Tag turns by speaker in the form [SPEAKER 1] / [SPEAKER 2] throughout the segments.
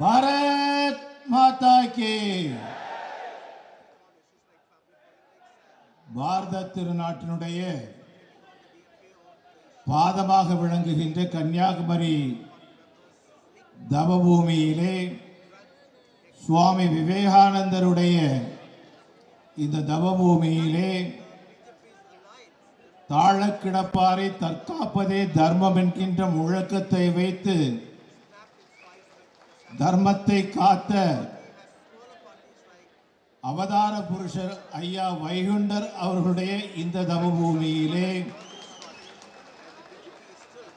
[SPEAKER 1] பாரத் மாதா கி. பாரத திருநாட்டினுடைய பாதமாக விளங்குகின்ற கன்னியாகுமரி தவபூமியிலே சுவாமி விவேகானந்தருடைய இந்த தவபூமியிலே தாழ கிடப்பாரை தற்காப்பதே தர்மம் என்கின்ற முழக்கத்தை வைத்து தர்மத்தை காத்த அவதார புருஷர் ஐயா வைகுண்டர் அவர்களுடைய இந்த தவபூமியிலே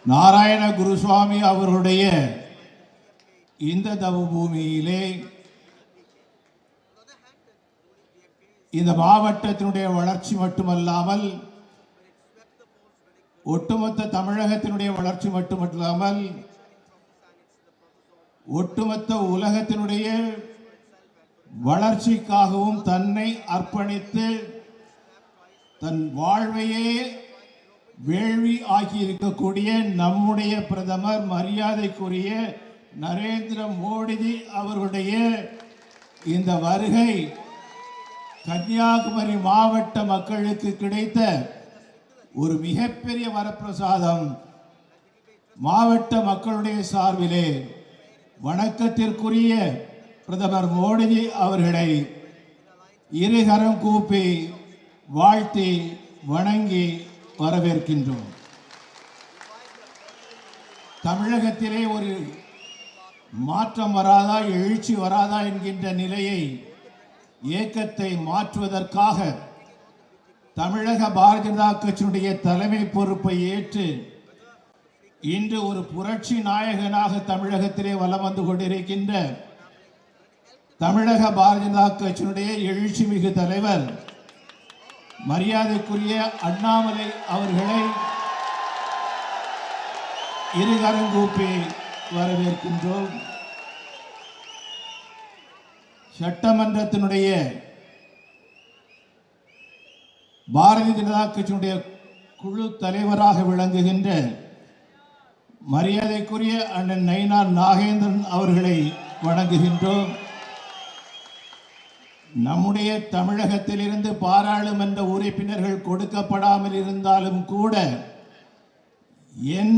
[SPEAKER 1] நாராயண குருசுவாமி அவர்களுடைய இந்த தவபூமியிலே இந்த மாவட்டத்தினுடைய வளர்ச்சி மட்டுமல்லாமல் ஒட்டுமொத்த தமிழகத்தினுடைய வளர்ச்சி மட்டுமல்லாமல் ஒட்டுமொத்த உலகத்தினுடைய வளர்ச்சிக்காகவும் தன்னை அர்ப்பணித்து தன் வாழ்வையே வேள்வி ஆக்கி இருக்கக்கூடிய நம்முடைய பிரதமர் மரியாதைக்குரிய நரேந்திர மோடிஜி அவர்களுடைய இந்த வருகை கன்னியாகுமரி மாவட்ட மக்களுக்கு கிடைத்த ஒரு மிகப்பெரிய வரப்பிரசாதம். மாவட்ட மக்களுடைய சார்பிலே வணக்கத்திற்குரிய பிரதமர் மோடிஜி அவர்களை இருகரம் கூப்பி வாழ்த்தி வணங்கி வரவேற்கின்றோம். தமிழகத்திலே ஒரு மாற்றம் வராதா, எழுச்சி வராதா என்கின்ற நிலையை, ஏக்கத்தை மாற்றுவதற்காக தமிழக பாரதிய ஜனதா கட்சியினுடைய தலைமை பொறுப்பை ஏற்று இன்று ஒரு புரட்சி நாயகனாக தமிழகத்திலே வலம் வந்து கொண்டிருக்கின்ற தமிழக பாரதிய ஜனதா கட்சியினுடைய எழுச்சி மிகு தலைவர் மரியாதைக்குரிய அண்ணாமலை அவர்களை இருகரங்கூப்பி வரவேற்கின்றோம். சட்டமன்றத்தினுடைய பாரதிய ஜனதா கட்சியினுடைய குழு தலைவராக விளங்குகின்ற மரியாதைக்குரிய அண்ணன் நயினார் நாகேந்திரன் அவர்களை வணங்குகின்றோம். நம்முடைய தமிழகத்திலிருந்து பாராளுமன்ற உறுப்பினர்கள் கொடுக்கப்படாமல் இருந்தாலும் கூட என்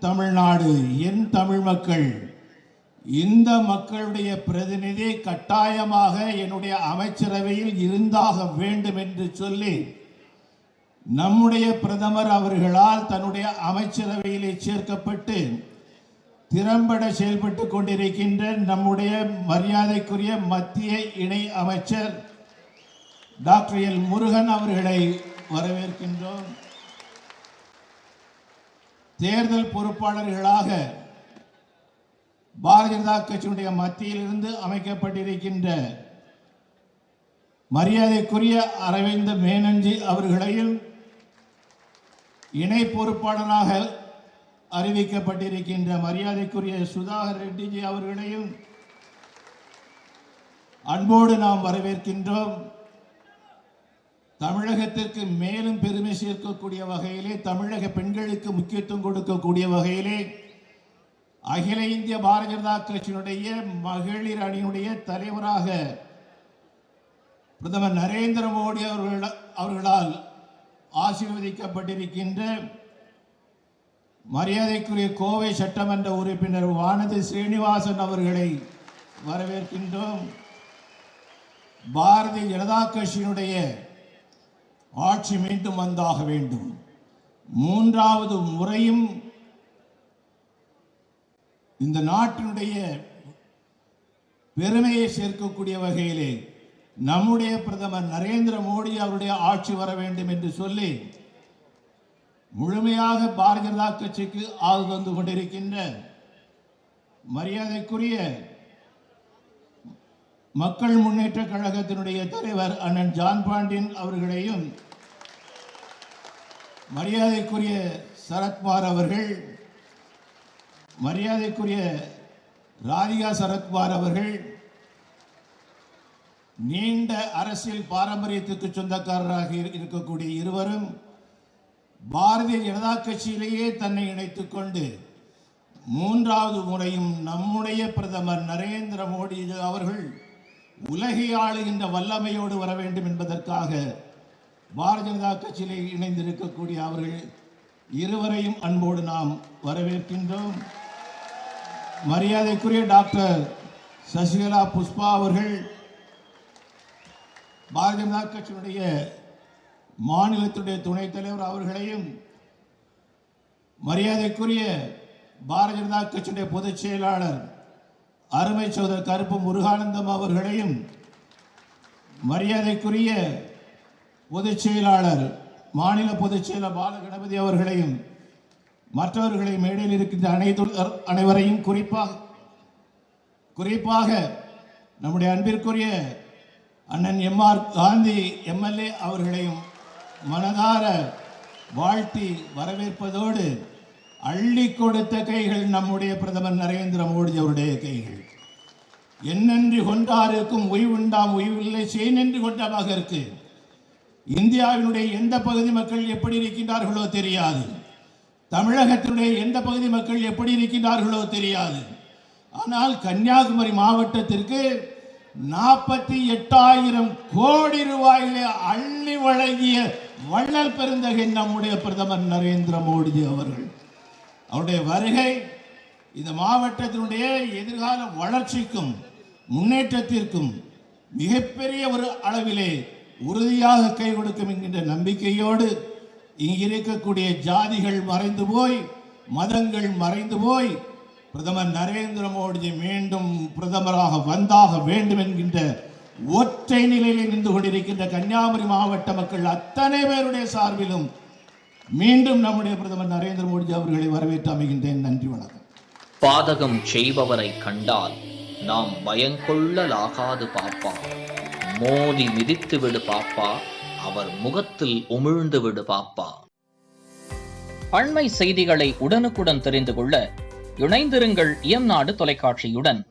[SPEAKER 1] தமிழ்நாடு, என் தமிழ் மக்கள், இந்த மக்களுடைய பிரதிநிதி கட்டாயமாக என்னுடைய அமைச்சரவையில் இருந்தாக வேண்டும் என்று சொல்லி நம்முடைய பிரதமர் அவர்களால் தன்னுடைய அமைச்சரவையிலே சேர்க்கப்பட்டு திறம்பட செயல்பட்டு கொண்டிருக்கின்ற நம்முடைய மரியாதைக்குரிய மத்திய இணை அமைச்சர் டாக்டர் எல் முருகன் அவர்களை வரவேற்கின்றோம். தேர்தல் பொறுப்பாளர்களாக பாரதிய ஜனதா கட்சியினுடைய மத்தியிலிருந்து அமைக்கப்பட்டிருக்கின்ற மரியாதைக்குரிய அரவிந்த் மேனன்ஜி அவர்களையும் இணை பொறுப்பாளராக அறிவிக்கப்பட்டிருக்கின்ற மரியாதைக்குரிய சுதாகர் ரெட்டிஜி அவர்களையும் அன்போடு நாம் வரவேற்கின்றோம். தமிழகத்திற்கு மேலும் பெருமை சேர்க்கக்கூடிய வகையிலே, தமிழக பெண்களுக்கு முக்கியத்துவம் கொடுக்கக்கூடிய வகையிலே அகில இந்திய பாரதிய ஜனதா கட்சியினுடைய மகளிர் அணியினுடைய தலைவராக பிரதமர் நரேந்திர மோடி அவர்களால் ஆசீர்வதிக்கப்பட்டிருக்கின்ற மரியாதைக்குரிய கோவை சட்டமன்ற உறுப்பினர் வானதி ஸ்ரீனிவாசன் அவர்களை வரவேற்கின்றோம். பாரதிய ஜனதா கட்சியினுடைய ஆட்சி மீண்டும் வந்தாக வேண்டும். மூன்றாவது முறையும் இந்த நாட்டினுடைய பெருமையை சேர்க்கக்கூடிய வகையிலே நம்முடைய பிரதமர் நரேந்திர மோடி அவருடைய ஆட்சி வர வேண்டும் என்று சொல்லி முழுமையாக பாரதிய ஜனதா கட்சிக்கு ஆதரவு தந்து கொண்டிருக்கின்ற மரியாதைக்குரிய மக்கள் முன்னேற்ற கழகத்தினுடைய தலைவர் அண்ணன் ஜான் பாண்டியன் அவர்களையும் மரியாதைக்குரிய சரத்குமார் அவர்கள், மரியாதைக்குரிய ராதிகா சரத்குமார் அவர்கள் நீண்ட அரசியல் பாரம்பரியத்துக்கு சொந்தக்காரராக இருக்கக்கூடிய இருவரும் பாரதிய ஜனதா கட்சியிலேயே தன்னை இணைத்துக் கொண்டு மூன்றாவது முறையும் நம்முடைய பிரதமர் நரேந்திர மோடி அவர்கள் உலகை ஆளுகின்ற வல்லமையோடு வர வேண்டும் என்பதற்காக பாரதிய ஜனதா கட்சியிலே இணைந்திருக்கக்கூடிய அவர்கள் இருவரையும் அன்போடு நாம் வரவேற்கின்றோம். மரியாதைக்குரிய டாக்டர் சசிகலா புஷ்பா அவர்கள் பாரதிய ஜனதா கட்சியினுடைய மாநிலத்துடைய துணைத் தலைவர் அவர்களையும், மரியாதைக்குரிய பாரதிய ஜனதா கட்சியுடைய பொதுச் செயலாளர் அருமை சகோதரர் கருப்பு முருகானந்தம் அவர்களையும், மரியாதைக்குரிய பொதுச் செயலாளர் மாநில பொதுச் செயலர் பாலகணபதி அவர்களையும், மற்றவர்களையும் மேடையில் இருக்கின்ற அனைவரையும் குறிப்பாக நம்முடைய அன்பிற்குரிய அண்ணன் எம்ஆர் காந்தி எம்எல்ஏ அவர்களையும் மனதார வாழ்த்தி வரவேற்பதோடு, அள்ளி கொடுத்த கைகள் நம்முடைய பிரதமர் நரேந்திர மோடி அவருடைய கைகள். என்னென்று கொண்டாருக்கும் உய்வுண்டாம் உய்வில்லை செய்நென்று கொண்டமாக இருக்கு. இந்தியாவினுடைய எந்த பகுதி மக்கள் எப்படி இருக்கின்றார்களோ தெரியாது, தமிழகத்தினுடைய எந்த பகுதி மக்கள் எப்படி இருக்கின்றார்களோ தெரியாது. ஆனால் கன்னியாகுமரி மாவட்டத்திற்கு 48,000 கோடி ரூபாயிலே அள்ளி வழங்கிய வள்ளல் பெருந்தகை நம்முடைய பிரதமர் நரேந்திர மோடி அவர்கள். அவருடைய வருகை இந்த மாவட்டத்தினுடைய எதிர்கால வளர்ச்சிக்கும் முன்னேற்றத்திற்கும் மிகப்பெரிய ஒரு அளவிலே உறுதியாக கை கொடுக்கும் என்கின்ற நம்பிக்கையோடு இங்கு இருக்கக்கூடிய ஜாதிகள் மறைந்து போய், மதங்கள் மறைந்து போய், பிரதமர் நரேந்திர மோடி மீண்டும் பிரதமராக வந்தாக வேண்டும் என்கின்ற ஒற்றை நிலையில் நின்று கொண்டிருக்கின்ற கன்னியாகுமரி மாவட்ட மக்கள் அத்தனை பேருடைய சார்பிலும் மீண்டும் நம்முடைய பிரதமர் நரேந்திர மோடி அவர்களை வரவேற்று அமைகின்றேன். நன்றி, வணக்கம்.
[SPEAKER 2] பாதகம் செய்பவரை கண்டால் நாம் பயங்கொள்ளலாகாது பாப்பா, மோதி மிதித்து விடு பாப்பா, அவர் முகத்தில் உமிழ்ந்து விடு பாப்பா. அண்மை செய்திகளை உடனுக்குடன் தெரிந்து கொள்ள இணைந்திருங்கள் இயம்நாடு தொலைக்காட்சியுடன்.